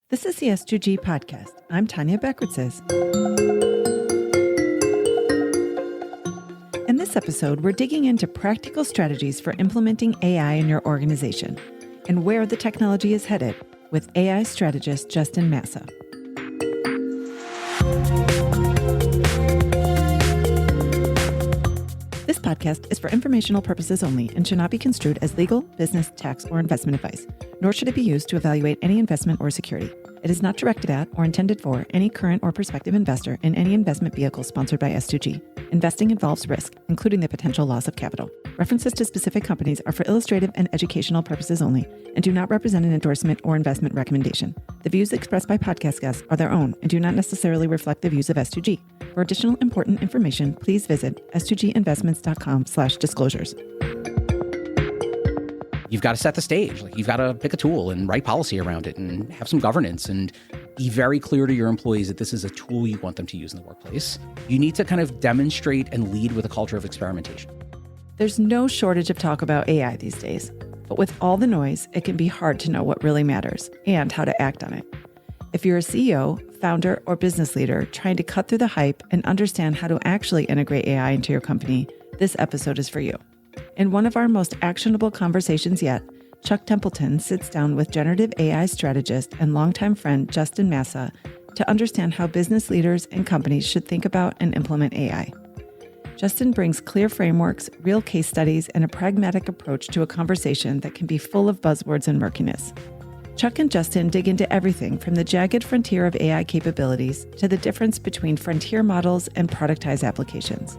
This is the S2G podcast. I'm Tanya Beckritzes. In this episode, we're digging into practical strategies for implementing AI in your organization and where the technology is headed with AI strategist Justin Massa. This podcast is for informational purposes only and should not be construed as legal, business, tax, or investment advice, nor should it be used to evaluate any investment or security. It is not directed at or intended for any current or prospective investor in any investment vehicle sponsored by S2G. Investing involves risk, including the potential loss of capital. References to specific companies are for illustrative and educational purposes only and do not represent an endorsement or investment recommendation. The views expressed by podcast guests are their own and do not necessarily reflect the views of S2G. For additional important information, please visit s2ginvestments.com/disclosures. You've got to set the stage. You've got to pick a tool and write policy around it and have some governance and be very clear to your employees that this is a tool you want them to use in the workplace. You need to kind of demonstrate and lead with a culture of experimentation. There's no shortage of talk about AI these days, but with all the noise, it can be hard to know what really matters and how to act on it. If you're a CEO, founder, or business leader trying to cut through the hype and understand how to actually integrate AI into your company, this episode is for you. In one of our most actionable conversations yet, Chuck Templeton sits down with generative AI strategist and longtime friend Justin Massa to understand how business leaders and companies should think about and implement AI. Justin brings clear frameworks, real case studies, and a pragmatic approach to a conversation that can be full of buzzwords and murkiness. Chuck and Justin dig into everything from the jagged frontier of AI capabilities to the difference between frontier models and productized applications.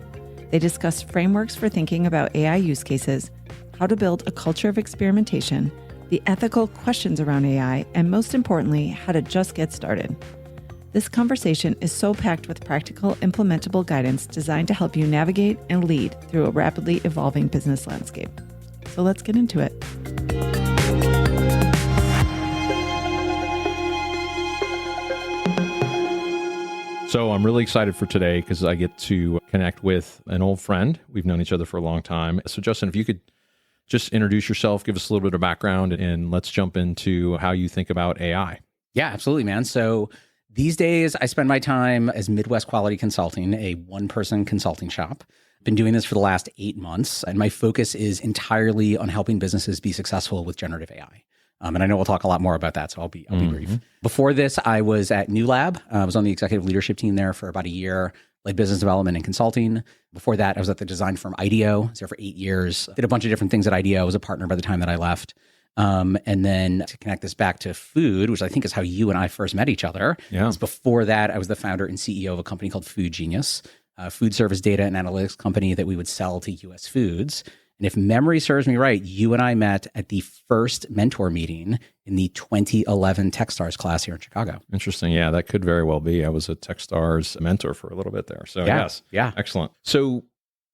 They discuss frameworks for thinking about AI use cases, how to build a culture of experimentation, the ethical questions around AI, and most importantly, how to just get started. This conversation is so packed with practical, implementable guidance designed to help you navigate and lead through a rapidly evolving business landscape. So let's get into it. So I'm really excited for today because I get to connect with an old friend. We've known each other for a long time. So Justin, if you could just introduce yourself, give us a little bit of background, and let's jump into how you think about AI. Yeah, absolutely, man. So these days, I spend my time as Midwest Quality Consulting, a one-person consulting shop. Been doing this for the last 8 months, and my focus is entirely on helping businesses be successful with generative AI. And I know we'll talk a lot more about that, so I'll be brief. Before this, I was at New Lab. I was on the executive leadership team there for about a year, led business development and consulting. Before that, I was at the design firm IDEO. I was there for 8 years. Did a bunch of different things at IDEO. I was a partner by the time that I left. And then to connect this back to food, which I think is how you and I first met each other. Yeah. Before that, I was the founder and CEO of a company called Food Genius, a food service data and analytics company that we would sell to US foods. And if memory serves me right, you and I met at the first mentor meeting in the 2011 Techstars class here in Chicago. Interesting. Yeah, that could very well be. I was a Techstars mentor for a little bit there. So yes. Yeah. Excellent. So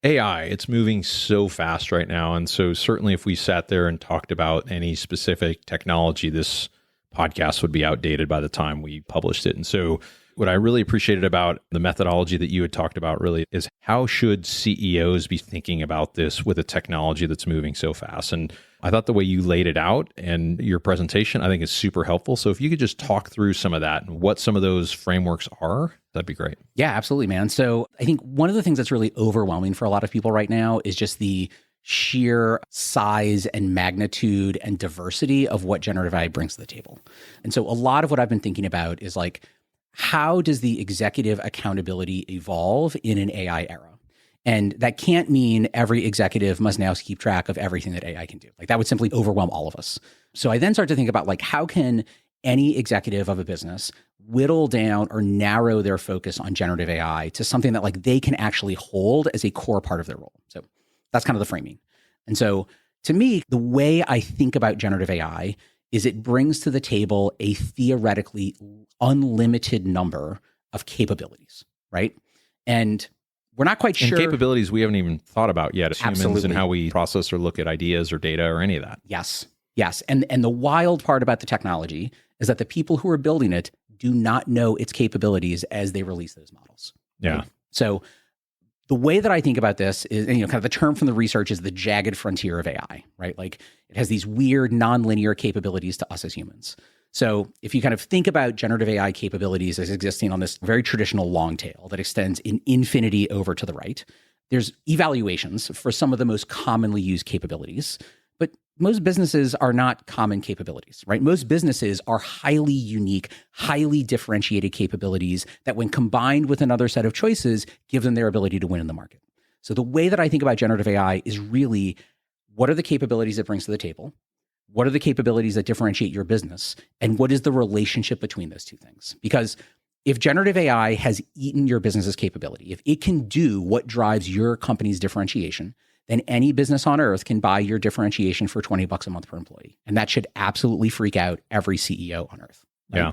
AI, it's moving so fast right now. And so certainly if we sat there and talked about any specific technology, this podcast would be outdated by the time we published it. And so what I really appreciated about the methodology that you had talked about really is how should CEOs be thinking about this with a technology that's moving so fast? And I thought the way you laid it out and your presentation, I think is super helpful. So if you could just talk through some of that and what some of those frameworks are, that'd be great. Yeah, absolutely, man. So I think one of the things that's really overwhelming for a lot of people right now is just the sheer size and magnitude and diversity of what generative AI brings to the table. And so a lot of what I've been thinking about is like, how does the executive accountability evolve in an AI era? And that can't mean every executive must now keep track of everything that AI can do. Like that would simply overwhelm all of us. So I then start to think about like, how can any executive of a business whittle down or narrow their focus on generative AI to something that like they can actually hold as a core part of their role? So that's kind of the framing. And so to me, the way I think about generative AI is it brings to the table a theoretically unlimited number of capabilities, right? And we're not quite sure. And capabilities we haven't even thought about yet as humans. Absolutely. And how we process or look at ideas or data or any of that. Yes. And the wild part about the technology is that the people who are building it do not know its capabilities as they release those models. Yeah. Right? So the way that I think about this is, and, kind of the term from the research is the jagged frontier of AI, right? Like it has these weird nonlinear capabilities to us as humans. So if you kind of think about generative AI capabilities as existing on this very traditional long tail that extends in infinity over to the right, there's evaluations for some of the most commonly used capabilities. But most businesses are not common capabilities, right? Most businesses are highly unique, highly differentiated capabilities that when combined with another set of choices, give them their ability to win in the market. So the way that I think about generative AI is really, what are the capabilities it brings to the table? What are the capabilities that differentiate your business? And what is the relationship between those two things? Because if generative AI has eaten your business's capability, if it can do what drives your company's differentiation, then any business on earth can buy your differentiation for $20 a month per employee. And that should absolutely freak out every CEO on earth. Right? Yeah.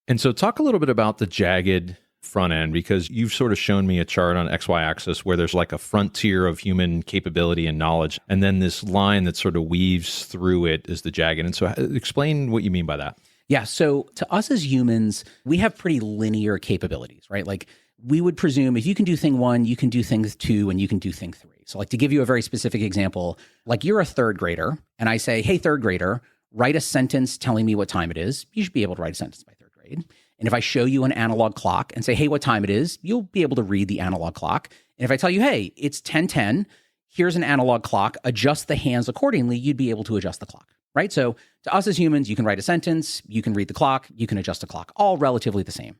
And so talk a little bit about the jagged front end, because you've sort of shown me a chart on XY axis where there's like a frontier of human capability and knowledge. And then this line that sort of weaves through it is the jagged. And so explain what you mean by that. Yeah. So to us as humans, we have pretty linear capabilities, right? Like we would presume if you can do thing one, you can do thing two, and you can do thing three. So like to give you a very specific example, like you're a third grader and I say, hey, third grader, write a sentence telling me what time it is. You should be able to write a sentence by third grade. And if I show you an analog clock and say, hey, what time it is, you'll be able to read the analog clock. And if I tell you, hey, it's 10:10, here's an analog clock, adjust the hands accordingly, you'd be able to adjust the clock, right? So to us as humans, you can write a sentence, you can read the clock, you can adjust the clock, all relatively the same.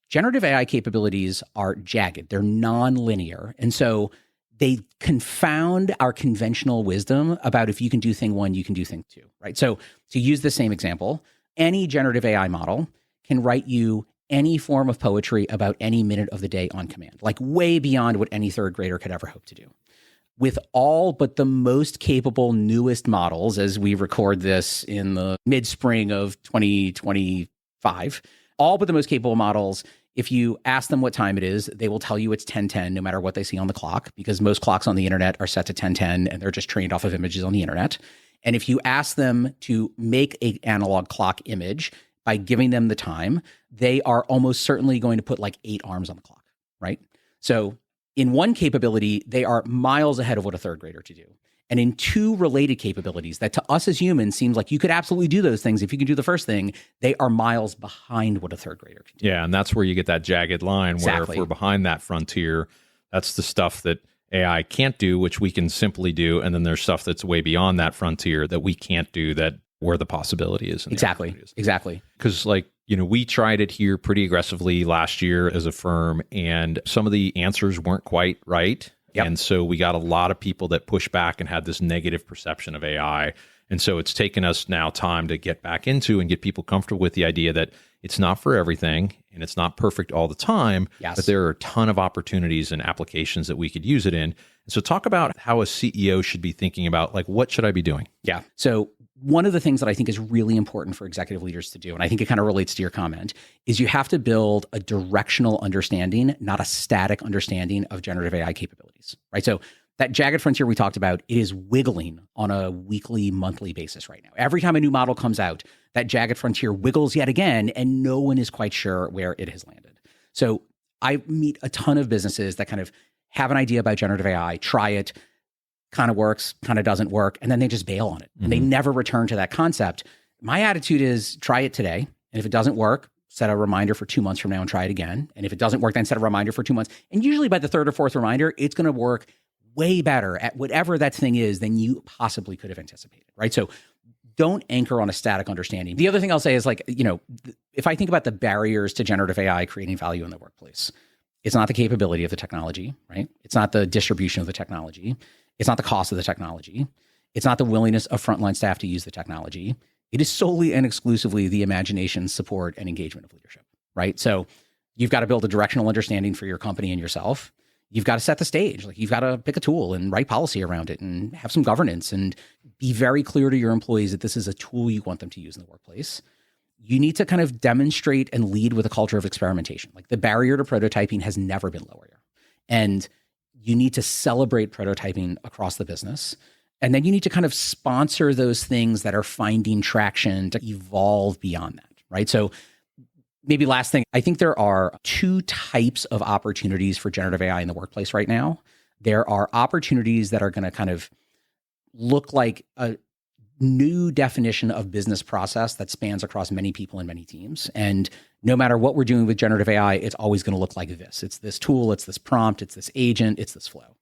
Generative AI capabilities are jagged. They're non-linear. And so they confound our conventional wisdom about if you can do thing one, you can do thing two, right? So to use the same example, any generative AI model can write you any form of poetry about any minute of the day on command, like way beyond what any third grader could ever hope to do. With all but the most capable, newest models, as we record this in the mid-spring of 2025, all but the most capable models, if you ask them what time it is, they will tell you it's 10:10 no matter what they see on the clock, because most clocks on the internet are set to 10:10 and they're just trained off of images on the internet. And if you ask them to make an analog clock image by giving them the time, they are almost certainly going to put like 8 arms on the clock, right? So in one capability, they are miles ahead of what a third grader to do. And in two related capabilities that to us as humans seems like you could absolutely do those things if you can do the first thing, they are miles behind what a third grader can do. Yeah, and that's where you get that jagged line where Exactly. if we're behind that frontier, that's the stuff that AI can't do, which we can simply do. And then there's stuff that's way beyond that frontier that we can't do, that where the possibility is. Exactly. Because we tried it here pretty aggressively last year as a firm, and some of the answers weren't quite right. Yep. And so we got a lot of people that pushed back and had this negative perception of AI. And so it's taken us now time to get back into and get people comfortable with the idea that it's not for everything and it's not perfect all the time, Yes. but there are a ton of opportunities and applications that we could use it in. And so talk about how a CEO should be thinking about, like, what should I be doing? Yeah. So one of the things that I think is really important for executive leaders to do, and I think it kind of relates to your comment, is you have to build a directional understanding, not a static understanding of generative AI capabilities, right? So that jagged frontier we talked about, it is wiggling on a weekly, monthly basis right now. Every time a new model comes out, that jagged frontier wiggles yet again, and no one is quite sure where it has landed. So I meet a ton of businesses that kind of have an idea about generative AI, try it, kind of works, kind of doesn't work, and then they just bail on it. And they never return to that concept. My attitude is try it today. And if it doesn't work, set a reminder for 2 months from now and try it again. And if it doesn't work, then set a reminder for 2 months. And usually by the third or fourth reminder, it's going to work way better at whatever that thing is than you possibly could have anticipated, right? So don't anchor on a static understanding. The other thing I'll say is, like, if I think about the barriers to generative AI creating value in the workplace, it's not the capability of the technology, right? It's not the distribution of the technology. It's not the cost of the technology. It's not the willingness of frontline staff to use the technology. It is solely and exclusively the imagination, support, and engagement of leadership, right? So you've got to build a directional understanding for your company and yourself. You've got to set the stage. Like, you've got to pick a tool and write policy around it and have some governance and be very clear to your employees that this is a tool you want them to use in the workplace. You need to kind of demonstrate and lead with a culture of experimentation. Like, the barrier to prototyping has never been lower. And you need to celebrate prototyping across the business. And then you need to kind of sponsor those things that are finding traction to evolve beyond that, right? So maybe last thing, I think there are 2 types of opportunities for generative AI in the workplace right now. There are opportunities that are going to kind of look like a new definition of business process that spans across many people and many teams. And no matter what we're doing with generative AI, it's always going to look like this. It's this tool, it's this prompt, it's this agent, it's this flow.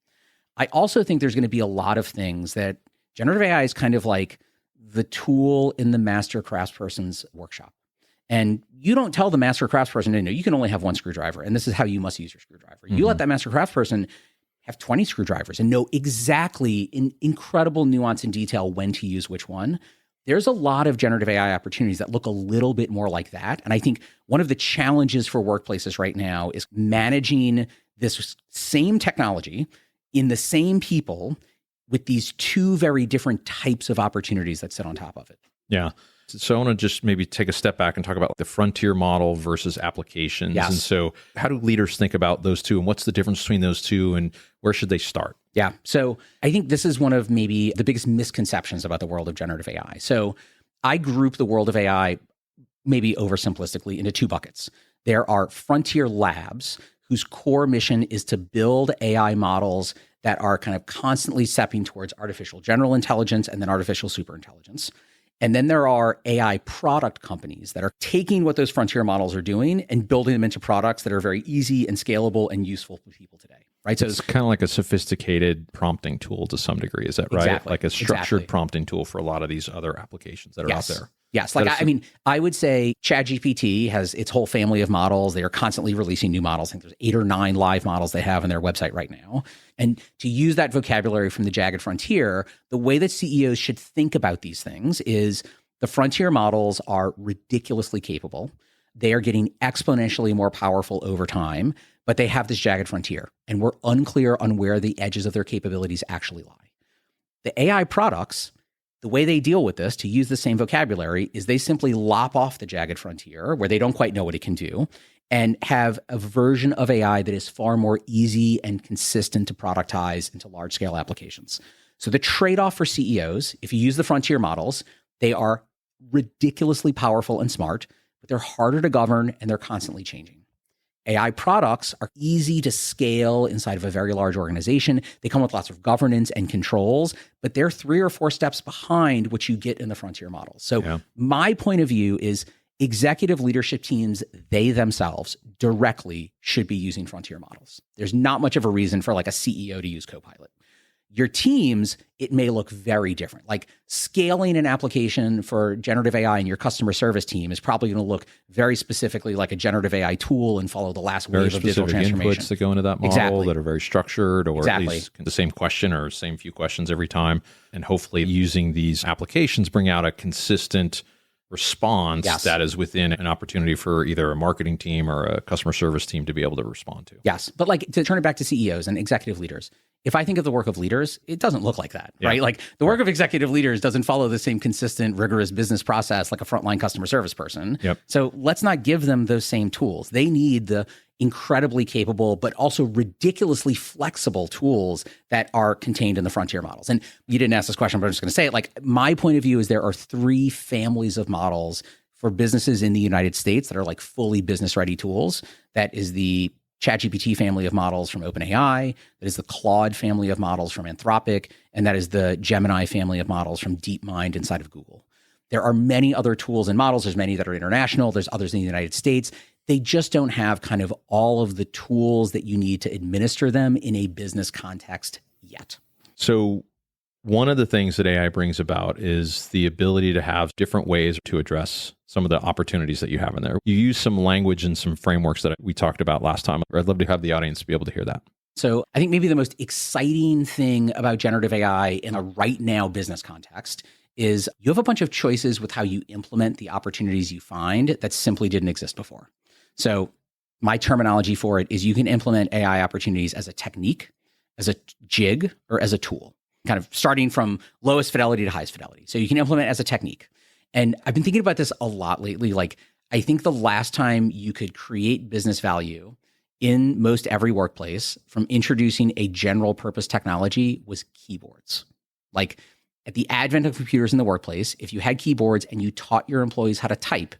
I also think there's going to be a lot of things that generative AI is kind of like the tool in the master craftsperson's workshop. And you don't tell the master craftsperson, no, you can only have one screwdriver, and this is how you must use your screwdriver. You let that master craftsperson have 20 screwdrivers and know exactly in incredible nuance and detail when to use which one. There's a lot of generative AI opportunities that look a little bit more like that. And I think one of the challenges for workplaces right now is managing this same technology in the same people with these two very different types of opportunities that sit on top of it. Yeah. So I want to just maybe take a step back and talk about the frontier model versus applications. Yes. And so how do leaders think about those two, and what's the difference between those two, and where should they start? Yeah. So I think this is one of maybe the biggest misconceptions about the world of generative AI. So I group the world of AI, maybe oversimplistically, into two buckets. There are frontier labs whose core mission is to build AI models that are kind of constantly stepping towards artificial general intelligence and then artificial superintelligence. And then there are AI product companies that are taking what those frontier models are doing and building them into products that are very easy and scalable and useful for people today, right? So it's kind of like a sophisticated prompting tool to some degree. Is that right? Exactly. Like a structured prompting tool for a lot of these other applications that are out there. Yes. Like, I mean, I would say ChatGPT has its whole family of models. They are constantly releasing new models. I think there's 8 or 9 live models they have on their website right now. And to use that vocabulary from the jagged frontier, the way that CEOs should think about these things is the frontier models are ridiculously capable. They are getting exponentially more powerful over time, but they have this jagged frontier, and we're unclear on where the edges of their capabilities actually lie. The AI products, the way they deal with this, to use the same vocabulary, is they simply lop off the jagged frontier where they don't quite know what it can do and have a version of AI that is far more easy and consistent to productize into large-scale applications. So the trade-off for CEOs, if you use the frontier models, they are ridiculously powerful and smart, but they're harder to govern and they're constantly changing. AI products are easy to scale inside of a very large organization. They come with lots of governance and controls, but they're 3 or 4 steps behind what you get in the frontier models. So my point of view is executive leadership teams, they themselves directly should be using frontier models. There's not much of a reason for like a CEO to use Copilot. Your teams, it may look very different. Like scaling an application for generative AI in your customer service team is probably going to look very specifically like a generative AI tool and follow the last wave of digital transformation. Inputs that go into that model that are very structured, or at least the same question or same few questions every time. And hopefully using these applications bring out a consistent response that is within an opportunity for either a marketing team or a customer service team to be able to respond to. Yes. But like to turn it back to CEOs and executive leaders, if I think of the work of leaders, it doesn't look like that, right? Like the work of executive leaders doesn't follow the same consistent, rigorous business process like a frontline customer service person. So let's not give them those same tools. They need the incredibly capable, but also ridiculously flexible tools that are contained in the frontier models. And you didn't ask this question, but I'm just going to say it. Like my point of view is there are 3 families of models for businesses in the United States that are like fully business ready tools. That is the ChatGPT family of models from OpenAI, that is the Claude family of models from Anthropic, and that is the Gemini family of models from DeepMind inside of Google. There are many other tools and models. There's many that are international. There's others in the United States. They just don't have kind of all of the tools that you need to administer them in a business context yet. So one of the things that AI brings about is the ability to have different ways to address some of the opportunities that you have in there. You use some language and some frameworks that we talked about last time. I'd love to have the audience be able to hear that. So I think maybe the most exciting thing about generative AI in a right now business context is you have a bunch of choices with how you implement the opportunities you find that simply didn't exist before. So my terminology for it is you can implement AI opportunities as a technique, as a jig, or as a tool, kind of starting from lowest fidelity to highest fidelity. So you can implement as a technique. And I've been thinking about this a lot lately. Like, I think the last time you could create business value in most every workplace from introducing a general purpose technology was keyboards. Like at the advent of computers in the workplace, if you had keyboards and you taught your employees how to type,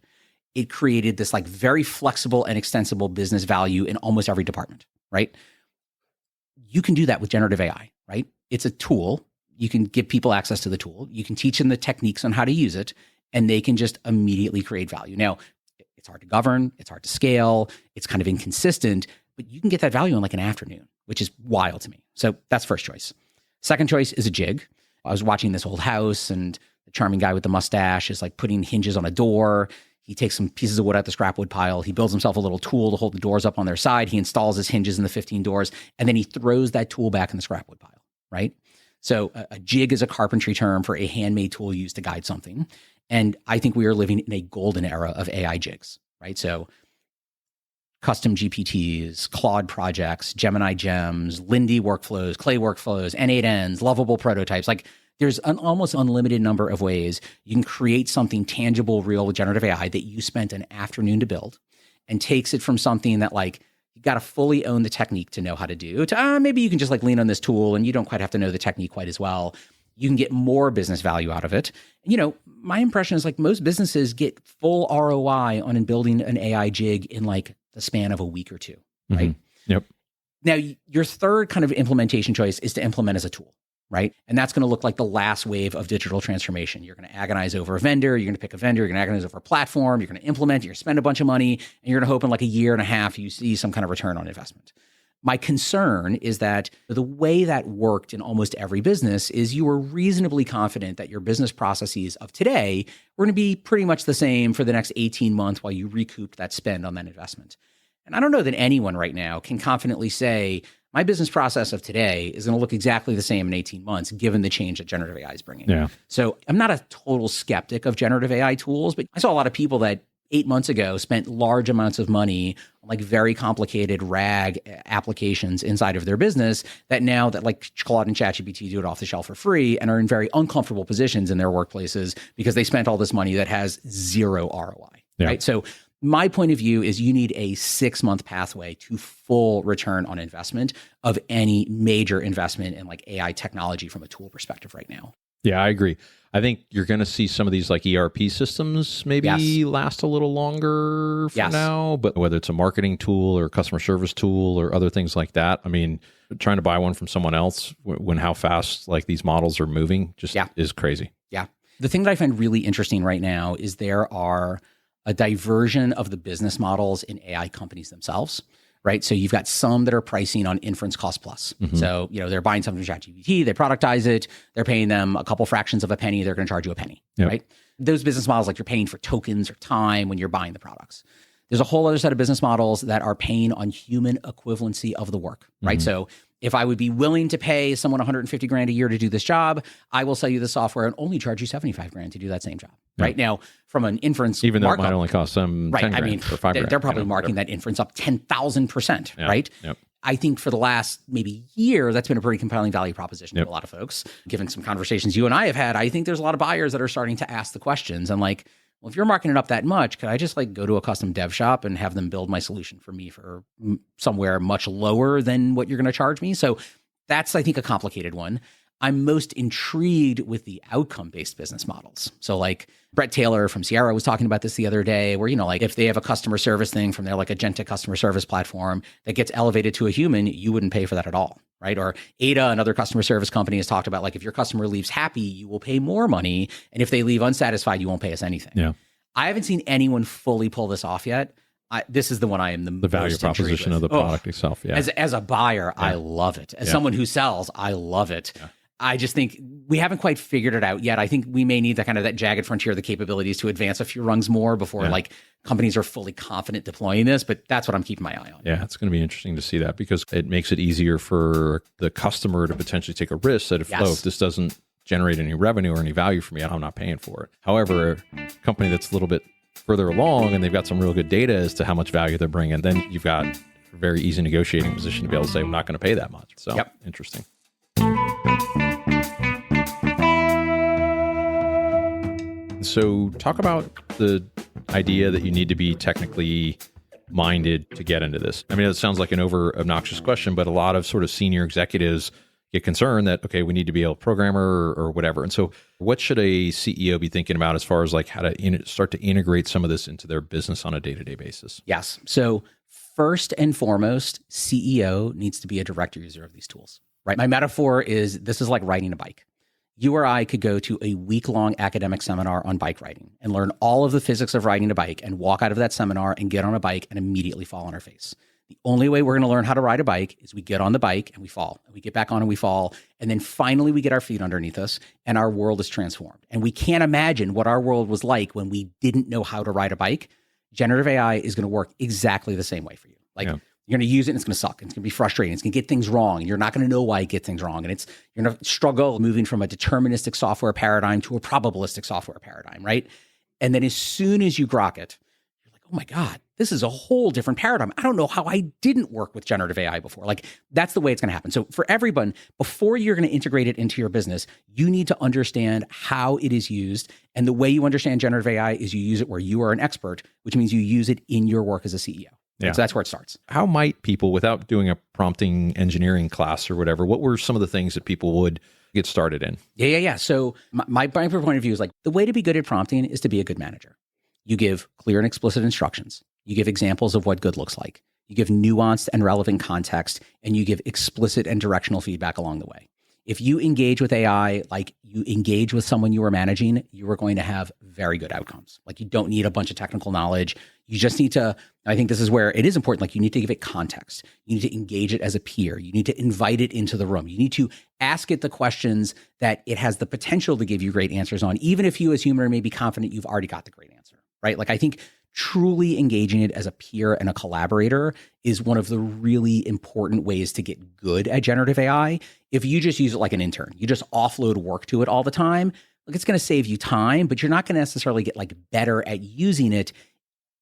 it created this like very flexible and extensible business value in almost every department, right? You can do that with generative AI, right? It's a tool. You can give people access to the tool. You can teach them the techniques on how to use it, and they can just immediately create value. Now, it's hard to govern. It's hard to scale. It's kind of inconsistent, but you can get that value in like an afternoon, which is wild to me. So that's first choice. Second choice is a jig. I was watching this old house, and the charming guy with the mustache is like putting hinges on a door. He takes some pieces of wood out the scrap wood pile. He builds himself a little tool to hold the doors up on their side. He installs his hinges in the 15 doors, and then he throws that tool back in the scrap wood pile, right? So a jig is a carpentry term for a handmade tool used to guide something. And I think we are living in a golden era of AI jigs, right? So custom GPTs, Claude projects, Gemini gems, Lindy workflows, Clay workflows, N8Ns, lovable prototypes. Like there's an almost unlimited number of ways you can create something tangible, real with generative AI that you spent an afternoon to build, and takes it from something that like you got to fully own the technique to know how to do to maybe you can just like lean on this tool and you don't quite have to know the technique quite as well. You can get more business value out of it. And, my impression is like most businesses get full ROI on building an AI jig in like the span of a week or two, right? Mm-hmm. Yep. Now, your third kind of implementation choice is to implement as a tool, right? And that's going to look like the last wave of digital transformation. You're going to agonize over a vendor. You're going to pick a vendor. You're going to agonize over a platform. You're going to implement. You're going to spend a bunch of money. And you're going to hope in like a year and a half, you see some kind of return on investment. My concern is that the way that worked in almost every business is you were reasonably confident that your business processes of today were going to be pretty much the same for the next 18 months while you recouped that spend on that investment. And I don't know that anyone right now can confidently say, my business process of today is going to look exactly the same in 18 months, given the change that generative AI is bringing. Yeah. So I'm not a total skeptic of generative AI tools, but I saw a lot of people that 8 months ago spent large amounts of money on like very complicated RAG applications inside of their business that now that like Claude and ChatGPT do it off the shelf for free and are in very uncomfortable positions in their workplaces because they spent all this money that has zero ROI, right? So my point of view is you need a 6-month pathway to full return on investment of any major investment in like AI technology from a tool perspective right now. Yeah, I agree. I think you're going to see some of these like ERP systems maybe last a little longer for now, but whether it's a marketing tool or customer service tool or other things like that, I mean, trying to buy one from someone else when how fast like these models are moving just is crazy. Yeah. The thing that I find really interesting right now is there are a diversion of the business models in AI companies themselves. Right. So you've got some that are pricing on inference cost plus. Mm-hmm. So, they're buying something from ChatGPT, they productize it, they're paying them a couple fractions of a penny, they're going to charge you a penny. Yep. Right. Those business models, like you're paying for tokens or time when you're buying the products. There's a whole other set of business models that are paying on human equivalency of the work. Right. Mm-hmm. So if I would be willing to pay someone 150 grand a year to do this job, I will sell you the software and only charge you 75 grand to do that same job. Right now, from an inference, even though it might only cost them 10 grand for 5 grand. They're probably marking that inference up 10,000%, right? Yep. I think for the last maybe year, that's been a pretty compelling value proposition to a lot of folks. Given some conversations you and I have had, I think there's a lot of buyers that are starting to ask the questions and like, well, if you're marking it up that much, could I just like go to a custom dev shop and have them build my solution for me for somewhere much lower than what you're going to charge me? So that's, I think, a complicated one. I'm most intrigued with the outcome-based business models. So like Brett Taylor from Sierra was talking about this the other day where, like if they have a customer service thing from their like agentic customer service platform that gets elevated to a human, you wouldn't pay for that at all, right? Or Ada, another customer service company, has talked about like if your customer leaves happy, you will pay more money. And if they leave unsatisfied, you won't pay us anything. Yeah. I haven't seen anyone fully pull this off yet. This is the one I am the value most proposition of the product itself. Yeah. As a buyer, I love it. As someone who sells, I love it. Yeah. I just think we haven't quite figured it out yet. I think we may need that jagged frontier of the capabilities to advance a few rungs more before like companies are fully confident deploying this. But that's what I'm keeping my eye on. Yeah, it's going to be interesting to see that because it makes it easier for the customer to potentially take a risk that if this doesn't generate any revenue or any value for me, I'm not paying for it. However, a company that's a little bit further along and they've got some real good data as to how much value they're bringing, then you've got a very easy negotiating position to be able to say, I'm not going to pay that much. So interesting. So talk about the idea that you need to be technically minded to get into this. I mean, it sounds like an over obnoxious question, but a lot of sort of senior executives get concerned that, okay, we need to be a programmer or whatever. And so what should a CEO be thinking about as far as like how to start to integrate some of this into their business on a day-to-day basis? Yes. So first and foremost, CEO needs to be a direct user of these tools, right? My metaphor is this is like riding a bike. you or I could go to a week-long academic seminar on bike riding and learn all of the physics of riding a bike and walk out of that seminar and get on a bike and immediately fall on our face. The only way we're going to learn how to ride a bike is we get on the bike and we fall, and we get back on and we fall. And then finally we get our feet underneath us and our world is transformed. And we can't imagine what our world was like when we didn't know how to ride a bike. Generative AI is going to work exactly the same way for you. Like, you're going to use it and it's going to suck. And it's going to be frustrating. It's going to get things wrong. And you're not going to know why you get things wrong. And you're going to struggle moving from a deterministic software paradigm to a probabilistic software paradigm, right? And then as soon as you grok it, you're like, oh my God, this is a whole different paradigm. I don't know how I didn't work with generative AI before. Like, that's the way it's going to happen. So for everyone, before you're going to integrate it into your business, you need to understand how it is used. And the way you understand generative AI is you use it where you are an expert, which means you use it in your work as a CEO. Yeah. So that's where it starts. How might people, without doing a prompting engineering class or whatever, what were some of the things that people would get started in? Yeah. So my point of view is like, the way to be good at prompting is to be a good manager. You give clear and explicit instructions. You give examples of what good looks like. You give nuanced and relevant context, and you give explicit and directional feedback along the way. If you engage with AI like you engage with someone you are managing, you are going to have very good outcomes. Like, you don't need a bunch of technical knowledge. You just need to, I think this is where it is important, like, you need to give it context. You need to engage it as a peer. You need to invite it into the room. You need to ask it the questions that it has the potential to give you great answers on, even if you as human may be confident you've already got the great answer, right? Like, I think truly engaging it as a peer and a collaborator is one of the really important ways to get good at generative AI. If you just use it like an intern, you just offload work to it all the time, like, it's going to save you time, but you're not going to necessarily get like better at using it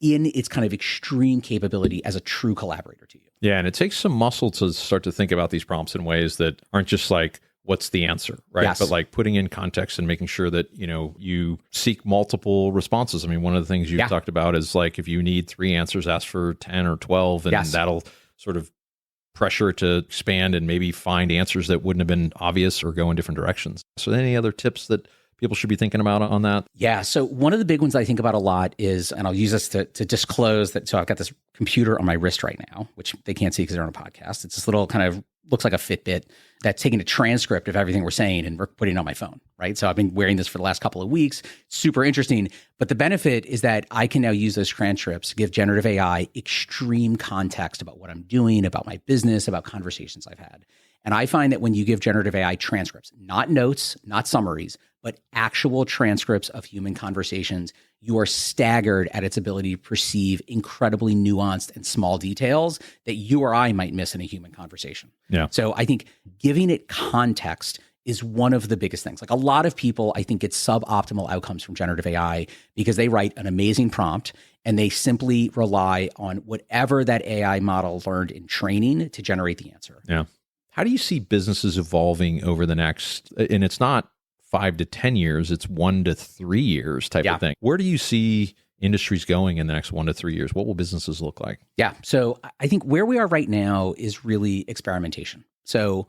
in its kind of extreme capability as a true collaborator to you. Yeah, and it takes some muscle to start to think about these prompts in ways that aren't just like, what's the answer, right? Yes. But like putting in context and making sure that, you seek multiple responses. I mean, one of the things you've talked about is like, if you need 3 answers, ask for 10 or 12, and that'll sort of pressure it to expand and maybe find answers that wouldn't have been obvious or go in different directions. So any other tips that people should be thinking about on that? Yeah. So one of the big ones I think about a lot is, and I'll use this to disclose that. So I've got this computer on my wrist right now, which they can't see because they're on a podcast. It's this little kind of looks like a Fitbit that's taking a transcript of everything we're saying and we're putting it on my phone, right? So I've been wearing this for the last couple of weeks. Super interesting. But the benefit is that I can now use those transcripts to give generative AI extreme context about what I'm doing, about my business, about conversations I've had. And I find that when you give generative AI transcripts, not notes, not summaries, but actual transcripts of human conversations, you are staggered at its ability to perceive incredibly nuanced and small details that you or I might miss in a human conversation. Yeah. So I think giving it context is one of the biggest things. Like, a lot of people, I think, get suboptimal outcomes from generative AI because they write an amazing prompt and they simply rely on whatever that AI model learned in training to generate the answer. Yeah. How do you see businesses evolving over the next, and it's not 5 to 10 years, it's 1 to 3 years type of thing. Where do you see industries going in the next 1 to 3 years? What will businesses look like? Yeah. So I think where we are right now is really experimentation. So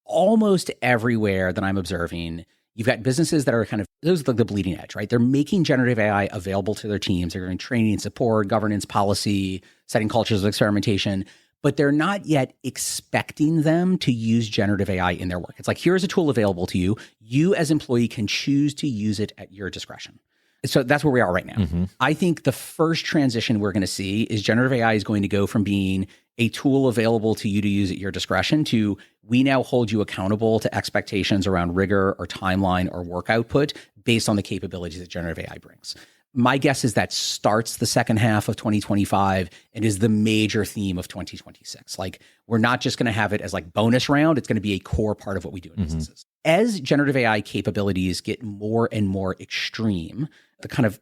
almost everywhere that I'm observing, you've got businesses that are kind of, those are like the bleeding edge, right? They're making generative AI available to their teams. They're doing training, support, governance, policy, setting cultures of experimentation, but they're not yet expecting them to use generative AI in their work. It's like, here's a tool available to you. You as employee can choose to use it at your discretion. So that's where we are right now. Mm-hmm. I think the first transition we're going to see is generative AI is going to go from being a tool available to you to use at your discretion to, we now hold you accountable to expectations around rigor or timeline or work output based on the capabilities that generative AI brings. My guess is that starts the second half of 2025 and is the major theme of 2026. Like, we're not just going to have it as like bonus round. It's going to be a core part of what we do in businesses. As generative AI capabilities get more and more extreme, the kind of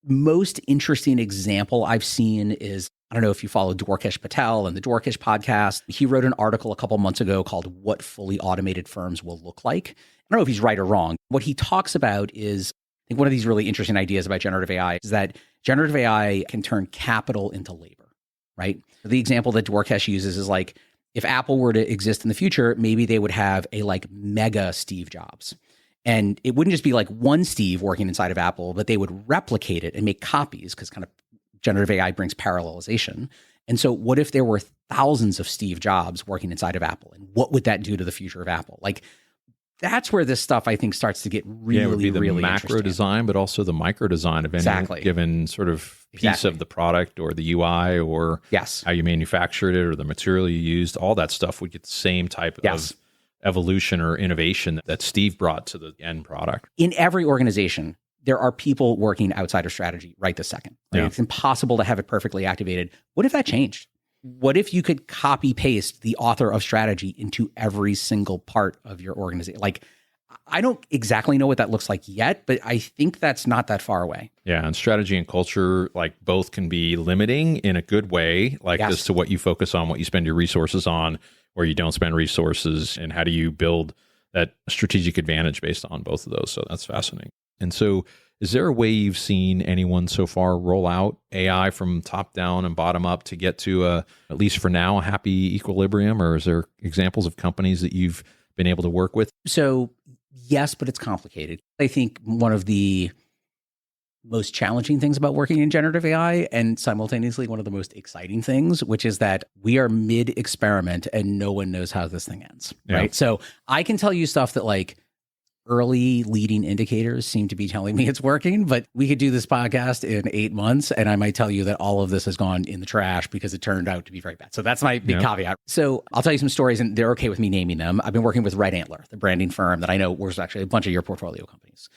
most interesting example I've seen is, I don't know if you follow Dwarkesh Patel and the Dwarkesh podcast. He wrote an article a couple months ago called What Fully Automated Firms Will Look Like. I don't know if he's right or wrong. What he talks about is, I think one of these really interesting ideas about generative AI is that generative AI can turn capital into labor, right? The example that Dwarkesh uses is like, if Apple were to exist in the future, maybe they would have a like mega Steve Jobs. And it wouldn't just be like one Steve working inside of Apple, but they would replicate it and make copies, because kind of generative AI brings parallelization. And so what if there were thousands of Steve Jobs working inside of Apple? And what would that do to the future of Apple? Like, That's where this stuff, I think, starts to get really, it would be the really macro interesting. design, but also the micro design of any given sort of piece of the product or the UI or how you manufactured it or the material you used. All that stuff would get the same type of evolution or innovation that Steve brought to the end product. In every organization, there are people working outside of strategy right this second. Like, it's impossible to have it perfectly activated. What if that changed? What if you could copy paste the author of strategy into every single part of your organization? Like, I don't exactly know what that looks like yet, but I think that's not that far away. Yeah, and strategy and culture, like, both can be limiting in a good way, like as to what you focus on, what you spend your resources on, where you don't spend resources, and how do you build that strategic advantage based on both of those. So that's fascinating. And so is there a way you've seen anyone so far roll out AI from top down and bottom up to get to at least for now, a happy equilibrium? Or is there examples of companies that you've been able to work with? So yes, but it's complicated. I think one of the most challenging things about working in generative AI, and simultaneously one of the most exciting things, which is that we are mid-experiment and no one knows how this thing ends, right? So I can tell you stuff that, like, early leading indicators seem to be telling me it's working, but we could do this podcast in 8 months and I might tell you that all of this has gone in the trash because it turned out to be very bad. So that's my big caveat. So I'll tell you some stories and they're okay with me naming them. I've been working with Red Antler, the branding firm that I know works actually a bunch of your portfolio companies.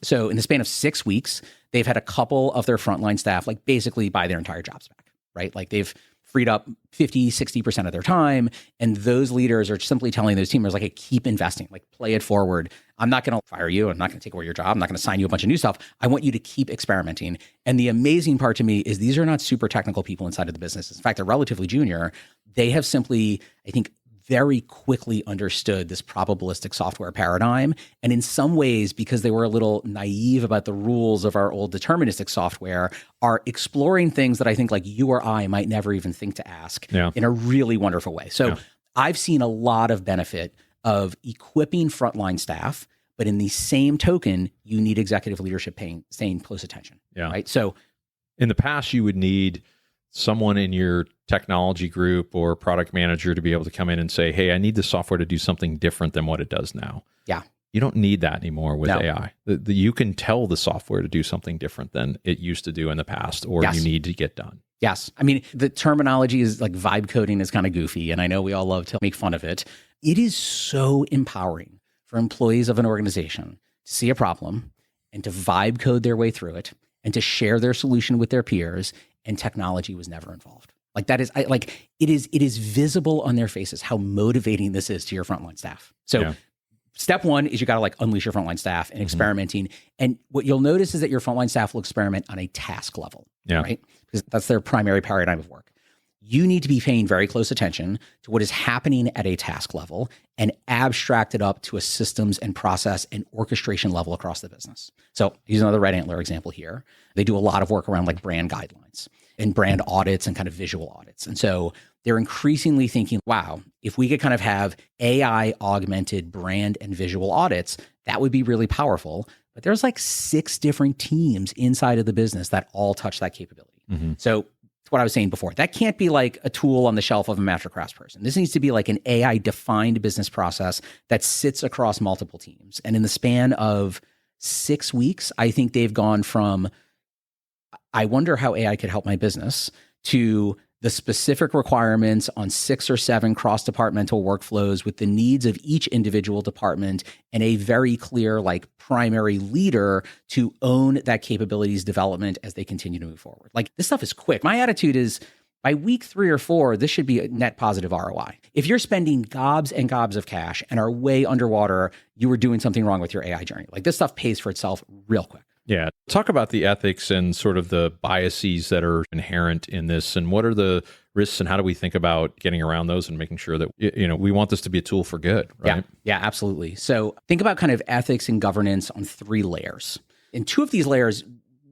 So in the span of 6 weeks, they've had a couple of their frontline staff, like, basically buy their entire jobs back, right? Like, they've freed up 50, 60% of their time. And those leaders are simply telling those team members, like, hey, keep investing, like, play it forward. I'm not going to fire you. I'm not going to take away your job. I'm not going to sign you a bunch of new stuff. I want you to keep experimenting. And the amazing part to me is these are not super technical people inside of the business. In fact, they're relatively junior. They have simply, I think, very quickly understood this probabilistic software paradigm. And in some ways, because they were a little naive about the rules of our old deterministic software, are exploring things that I think, like, you or I might never even think to ask in a really wonderful way. So I've seen a lot of benefit of equipping frontline staff, but in the same token, you need executive leadership staying close attention. Right. So in the past, you would need someone in your technology group or product manager to be able to come in and say, hey, I need the software to do something different than what it does now. Yeah. You don't need that anymore with AI. You can tell the software to do something different than it used to do in the past, or you need to get done. Yes. I mean, the terminology is like vibe coding is kind of goofy, and I know we all love to make fun of it. It is so empowering for employees of an organization to see a problem and to vibe code their way through it and to share their solution with their peers, and technology was never involved. Like, that is, it is visible on their faces how motivating this is to your frontline staff. So step one is you got to, like, unleash your frontline staff and experimenting. And what you'll notice is that your frontline staff will experiment on a task level, right? Because that's their primary paradigm of work. You need to be paying very close attention to what is happening at a task level and abstract it up to a systems and process and orchestration level across the business. So use another Red Antler example here. They do a lot of work around, like, brand guidelines and brand audits and kind of visual audits. And so they're increasingly thinking, wow, if we could kind of have AI augmented brand and visual audits, that would be really powerful. But there's like 6 different teams inside of the business that all touch that capability. So what I was saying before, that can't be like a tool on the shelf of a master craftsperson. This needs to be like an AI defined business process that sits across multiple teams. And in the span of 6 weeks, I think they've gone from, I wonder how AI could help my business, to the specific requirements on 6 or 7 cross-departmental workflows with the needs of each individual department and a very clear, like, primary leader to own that capabilities development as they continue to move forward. Like, this stuff is quick. My attitude is, by week 3 or 4, this should be a net positive ROI. If you're spending gobs and gobs of cash and are way underwater, you are doing something wrong with your AI journey. Like, this stuff pays for itself real quick. Yeah. Talk about the ethics and sort of the biases that are inherent in this, and what are the risks, and how do we think about getting around those and making sure that, we want this to be a tool for good, right? Yeah, absolutely. So think about kind of ethics and governance on 3 layers. In 2 of these layers,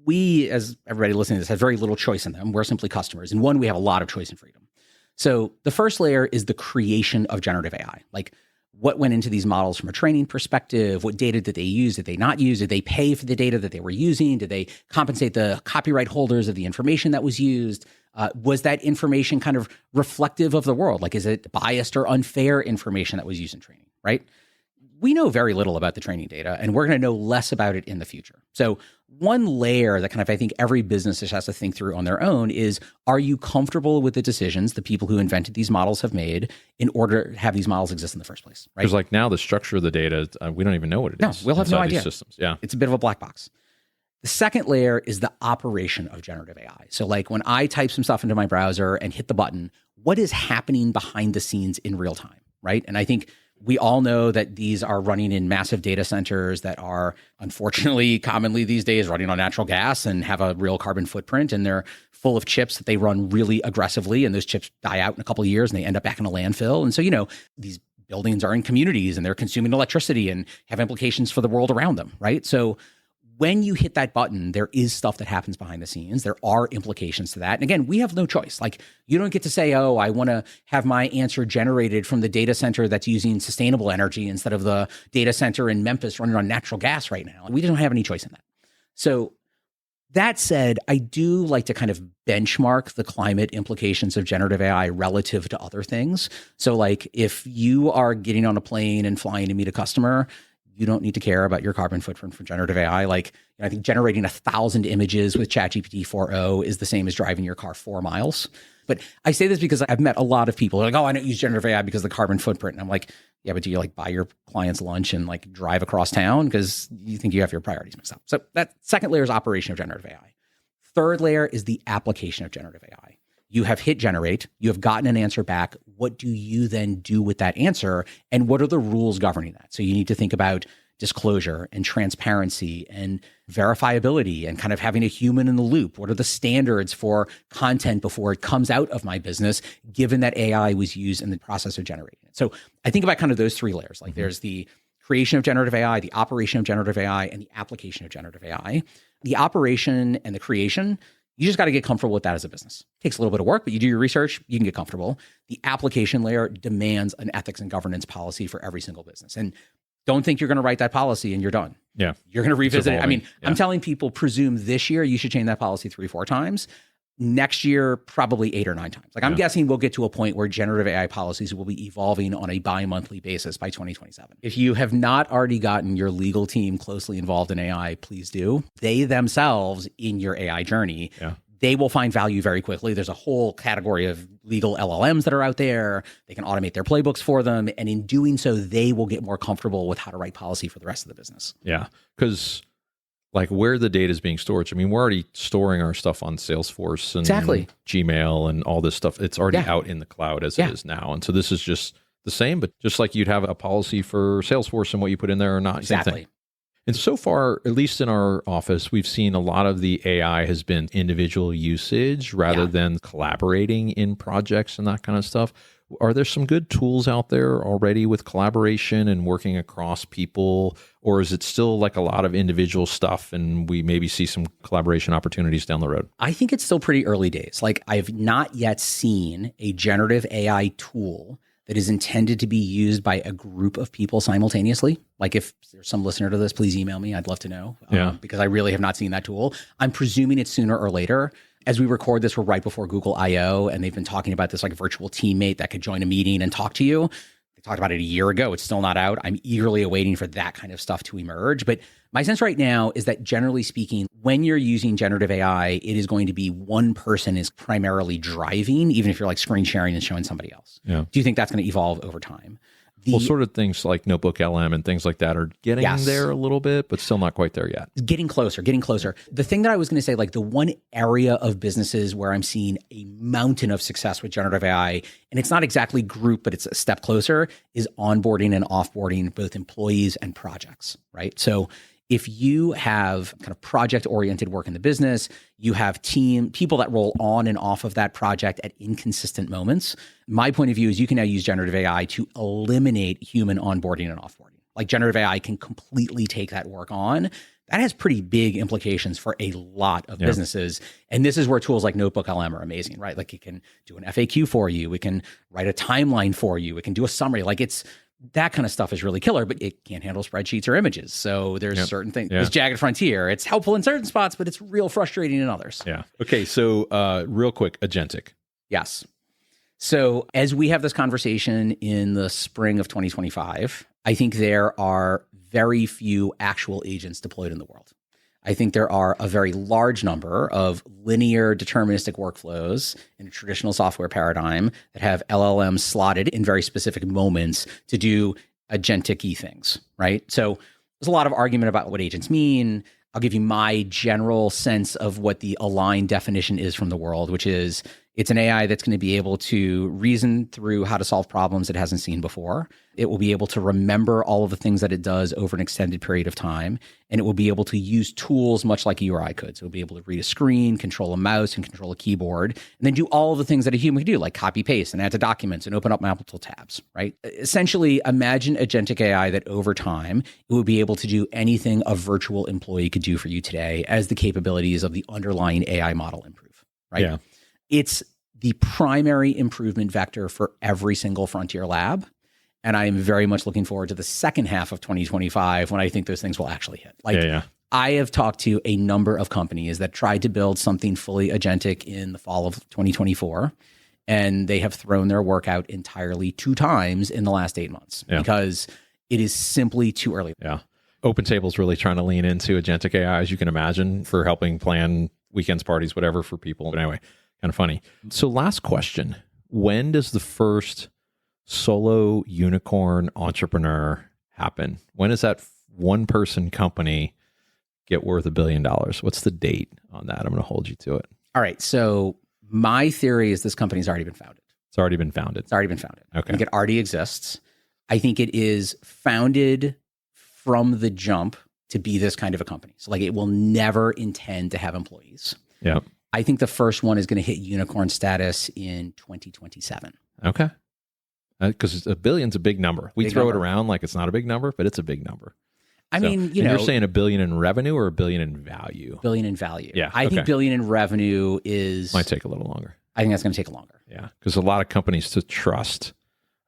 we, as everybody listening to this, have very little choice in them. We're simply customers. In 1, we have a lot of choice and freedom. So the first layer is the creation of generative AI. Like, what went into these models from a training perspective? What data did they use? Did they not use? Did they pay for the data that they were using? Did they compensate the copyright holders of the information that was used? Was that information kind of reflective of the world? Like, is it biased or unfair information that was used in training, right? we know very little about the training data, and we're going to know less about it in the future. So one layer that kind of I think every business has to think through on their own is, are you comfortable with the decisions the people who invented these models have made in order to have these models exist in the first place? Right? Because like now the structure of the data, we don't even know what it is. No, we'll have no idea. Systems. Yeah. It's a bit of a black box. The second layer is the operation of generative AI. So like when I type some stuff into my browser and hit the button, what is happening behind the scenes in real time, right? And I think we all know that these are running in massive data centers that are unfortunately commonly these days running on natural gas and have a real carbon footprint, and they're full of chips that they run really aggressively, and those chips die out in a couple of years and they end up back in a landfill. And so, these buildings are in communities and they're consuming electricity and have implications for the world around them, right? So when you hit that button, there is stuff that happens behind the scenes. There are implications to that. And again, we have no choice. Like, you don't get to say, oh, I want to have my answer generated from the data center that's using sustainable energy instead of the data center in Memphis running on natural gas right now. We don't have any choice in that. So that said, I do like to kind of benchmark the climate implications of generative AI relative to other things. So like if you are getting on a plane and flying to meet a customer, you don't need to care about your carbon footprint for generative AI. Like, I think generating 1,000 images with ChatGPT 4.0 is the same as driving your car 4 miles. But I say this because I've met a lot of people who are like, oh, I don't use generative AI because of the carbon footprint. And I'm like, yeah, but do you like buy your clients lunch and like drive across town because you think you have your priorities mixed up? So that second layer is operation of generative AI. Third layer is the application of generative AI. You have hit generate, you have gotten an answer back. What do you then do with that answer? And what are the rules governing that? So you need to think about disclosure and transparency and verifiability and kind of having a human in the loop. What are the standards for content before it comes out of my business, given that AI was used in the process of generating it? So I think about kind of those three layers. Like there's the creation of generative AI, the operation of generative AI, and the application of generative AI. The operation and the creation, you just got to get comfortable with that as a business. It takes a little bit of work, but you do your research, you can get comfortable. The application layer demands an ethics and governance policy for every single business. And don't think you're going to write that policy and you're done. Yeah. You're going to revisit it. I mean, I'm telling people, presume this year you should change that policy 3-4 times. Next year, probably 8 or 9 times. Like I'm guessing we'll get to a point where generative AI policies will be evolving on a bi-monthly basis by 2027. If you have not already gotten your legal team closely involved in AI, please do. They themselves in your AI journey, they will find value very quickly. There's a whole category of legal LLMs that are out there. They can automate their playbooks for them. And in doing so, they will get more comfortable with how to write policy for the rest of the business. Yeah. Because like where the data is being stored. I mean, we're already storing our stuff on Salesforce and Gmail and all this stuff. It's already out in the cloud as it is now. And so this is just the same, but just like you'd have a policy for Salesforce and what you put in there or not. Exactly. And so far, at least in our office, we've seen a lot of the AI has been individual usage rather than collaborating in projects and that kind of stuff. Are there some good tools out there already with collaboration and working across people? Or is it still like a lot of individual stuff and we maybe see some collaboration opportunities down the road? I think it's still pretty early days. Like I've not yet seen a generative AI tool that is intended to be used by a group of people simultaneously. Like if there's some listener to this, please email me. I'd love to know because I really have not seen that tool. I'm presuming it's sooner or later. As we record this, we're right before Google I/O, and they've been talking about this like virtual teammate that could join a meeting and talk to you. They talked about it a year ago. It's still not out. I'm eagerly awaiting for that kind of stuff to emerge. But my sense right now is that generally speaking, when you're using generative AI, it is going to be one person is primarily driving, even if you're like screen sharing and showing somebody else. Yeah. Do you think that's going to evolve over time? Well, sort of things like Notebook LM and things like that are getting there a little bit, but still not quite there yet. Getting closer. The thing that I was going to say, like the one area of businesses where I'm seeing a mountain of success with generative AI, and it's not exactly group, but it's a step closer, is onboarding and offboarding both employees and projects, right? So if you have kind of project-oriented work in the business, you have people that roll on and off of that project at inconsistent moments. My point of view is you can now use generative AI to eliminate human onboarding and offboarding. Like generative AI can completely take that work on. That has pretty big implications for a lot of businesses. And this is where tools like Notebook LM are amazing, right? Like it can do an FAQ for you. It can write a timeline for you. It can do a summary. Like that kind of stuff is really killer, but it can't handle spreadsheets or images. So there's certain things. It's jagged frontier. It's helpful in certain spots, but it's real frustrating in others. Yeah. Okay. So real quick, agentic. Yes. So as we have this conversation in the spring of 2025, I think there are very few actual agents deployed in the world. I think there are a very large number of linear deterministic workflows in a traditional software paradigm that have LLMs slotted in very specific moments to do agentic-y things, right? So there's a lot of argument about what agents mean. I'll give you my general sense of what the aligned definition is from the world, which is it's an AI that's going to be able to reason through how to solve problems it hasn't seen before. It will be able to remember all of the things that it does over an extended period of time. And it will be able to use tools much like you or I could. So it'll be able to read a screen, control a mouse, and control a keyboard, and then do all of the things that a human can do, like copy, paste, and add to documents and open up multiple tabs, right? Essentially, imagine agentic AI that over time, it would be able to do anything a virtual employee could do for you today as the capabilities of the underlying AI model improve, right? Yeah. It's the primary improvement vector for every single frontier lab. And I am very much looking forward to the second half of 2025 when I think those things will actually hit. I have talked to a number of companies that tried to build something fully agentic in the fall of 2024, and they have thrown their work out entirely 2 times in the last 8 months because it is simply too early. Yeah. OpenTable's really trying to lean into agentic AI, as you can imagine, for helping plan weekends, parties, whatever for people. But anyway, kind of funny. So last question, when does the first solo unicorn entrepreneur happen? When does that one person company get worth $1 billion? What's the date on that? I'm going to hold you to it. All right. So my theory is this company's already been founded. It's already been founded. It's already been founded. Okay. I think it already exists. I think it is founded from the jump to be this kind of a company. So like it will never intend to have employees. Yeah. I think the first one is going to hit unicorn status in 2027. Okay. Because $1 billion's a big number. We throw it around like it's not a big number, but it's a big number. I mean, you're saying $1 billion in revenue or $1 billion in value? $1 billion in value. Yeah. I think $1 billion in revenue is... Might take a little longer. I think that's going to take longer. Yeah. Because a lot of companies to trust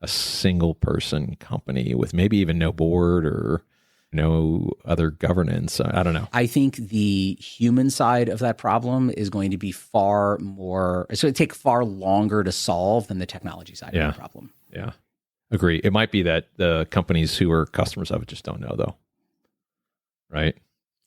a single person company with maybe even no board or no other governance. I don't know. I think the human side of that problem is going to be far more... It's going to take far longer to solve than the technology side of the problem. Yeah. Agree. It might be that the companies who are customers of it just don't know, though. Right?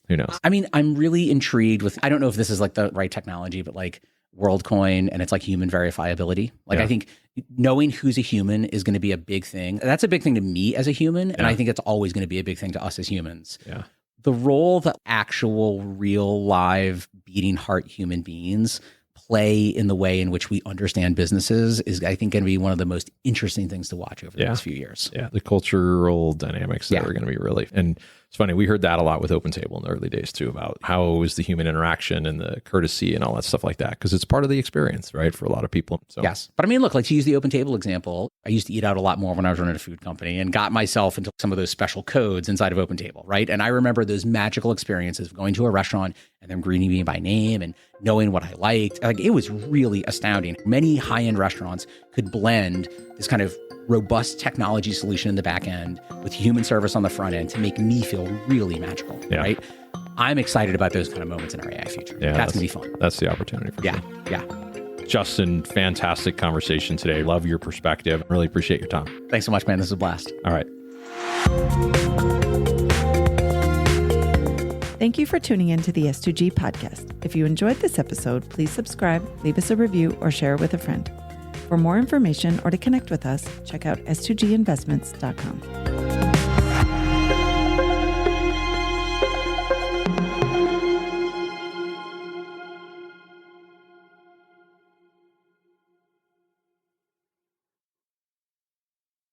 Who knows? I mean, I'm really intrigued with, I don't know if this is like the right technology, but like WorldCoin and it's like human verifiability. Like I think knowing who's a human is going to be a big thing. That's a big thing to me as a human. And I think it's always going to be a big thing to us as humans. Yeah. The role that actual, real, live, beating heart human beings play in the way in which we understand businesses is, I think, going to be one of the most interesting things to watch over the next few years. Yeah, the cultural dynamics that are going to be really... And it's funny, we heard that a lot with OpenTable in the early days too, about how is the human interaction and the courtesy and all that stuff like that, because it's part of the experience, right, for a lot of people. So. Yes. But I mean, look, like to use the OpenTable example, I used to eat out a lot more when I was running a food company and got myself into some of those special codes inside of OpenTable, right? And I remember those magical experiences of going to a restaurant and them greeting me by name and knowing what I liked. Like, it was really astounding. Many high-end restaurants could blend this kind of robust technology solution in the back end with human service on the front end to make me feel really magical, right? I'm excited about those kind of moments in our AI future. Yeah, that's going to be fun. That's the opportunity for sure. Yeah. Justin, fantastic conversation today. Love your perspective. Really appreciate your time. Thanks so much, man. This was a blast. All right. Thank you for tuning in to the S2G podcast. If you enjoyed this episode, please subscribe, leave us a review, or share it with a friend. For more information or to connect with us, check out s2ginvestments.com.